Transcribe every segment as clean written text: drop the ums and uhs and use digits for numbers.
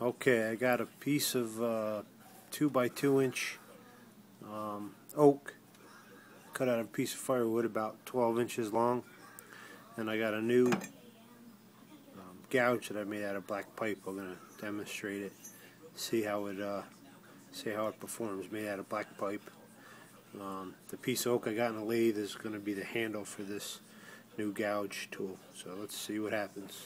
Okay, I got a piece of 2 by 2 inch oak, cut out a piece of firewood about 12 inches long, and I got a new gouge that I made out of black pipe. I'm going to demonstrate it, see how it performs. Made out of black pipe. The piece of oak I got in the lathe is going to be the handle for this new gouge tool. So let's see what happens.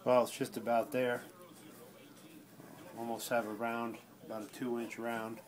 Well, it's just about there. Almost have a round, about a 2-inch round.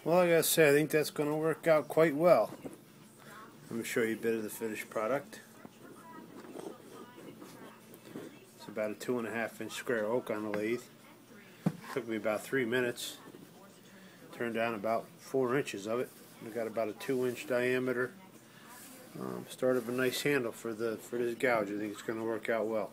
Well, like I said, I think that's going to work out quite well. Let me show you a bit of the finished product. It's about a 2.5-inch square oak on the lathe. Took me about 3 minutes. Turned down about 4 inches of it. We got about a 2-inch diameter. Started a nice handle for this gouge. I think it's going to work out well.